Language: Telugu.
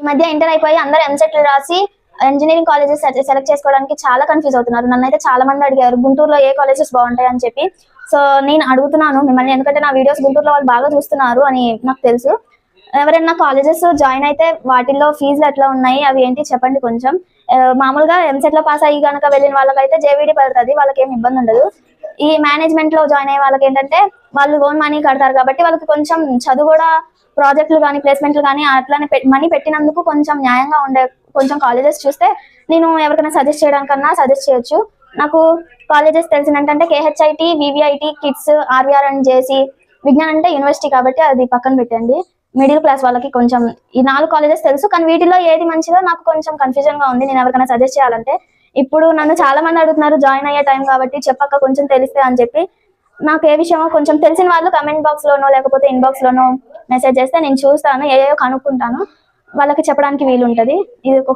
మధ్య ఇంటర్ అయిపోయి అందరూ ఎంసెట్లు రాసి ఇంజనీరింగ్ కాలేజెస్ సెలెక్ట్ చేసుకోవడానికి చాలా కన్ఫ్యూజ్ అవుతున్నారు. నన్ను అయితే చాలా మంది అడిగారు గుంటూరులో ఏ కాలేజెస్ బాగుంటాయి అని చెప్పి. సో నేను అడుగుతున్నాను మిమ్మల్ని, ఎందుకంటే నా వీడియోస్ గుంటూరులో వాళ్ళు బాగా చూస్తున్నారు అని నాకు తెలుసు. ఎవరైనా కాలేజెస్ జాయిన్ అయితే వాటిల్లో ఫీజులు ఎట్లా ఉన్నాయి, అవి ఏంటి చెప్పండి కొంచెం. మామూలుగా ఎంసెట్ లో పాస్ అయ్యి కనుక వెళ్ళిన వాళ్ళకైతే జేవీడీ పడుతుంది, వాళ్ళకి ఏమి ఇబ్బంది ఉండదు. ఈ మేనేజ్మెంట్ లో జాయిన్ అయ్యే వాళ్ళకి ఏంటంటే వాళ్ళు ఓన్ మనీ కడతారు కాబట్టి వాళ్ళకి కొంచెం చదువు కూడా, ప్రాజెక్టులు కానీ ప్లేస్మెంట్లు కానీ అట్లానే మనీ పెట్టినందుకు కొంచెం న్యాయంగా ఉండే కొంచెం కాలేజెస్ చూస్తే నేను ఎవరికైనా సజెస్ట్ చేయడానికన్నా సజెస్ట్ చేయొచ్చు. నాకు కాలేజెస్ తెలిసిన ఏంటంటే KHIT, VVIT, KITS, RVR and JC. Vignan అంటే యూనివర్సిటీ కాబట్టి అది పక్కన పెట్టండి. మిడిల్ క్లాస్ వాళ్ళకి కొంచెం ఈ 4 కాలేజెస్ తెలుసు, కానీ వీటిలో ఏది మంచిదో నాకు కొంచెం కన్ఫ్యూజన్ గా ఉంది. నేను ఎవరికైనా సజెస్ట్ చేయాలంటే ఇప్పుడు నన్ను చాలా మంది అడుగుతున్నారు జాయిన్ అయ్యే టైం కాబట్టి చెప్పక కొంచెం తెలిస్తే అని చెప్పి. నాకు ఏ విషయమో కొంచెం తెలిసిన వాళ్ళు కమెంట్ బాక్స్ లోనో లేకపోతే ఇన్బాక్స్ లోనో మెసేజ్ చేస్తే నేను చూస్తాను, ఏయో కనుక్కుంటాను, వాళ్ళకి చెప్పడానికి వీలుంటది. ఇది ఒక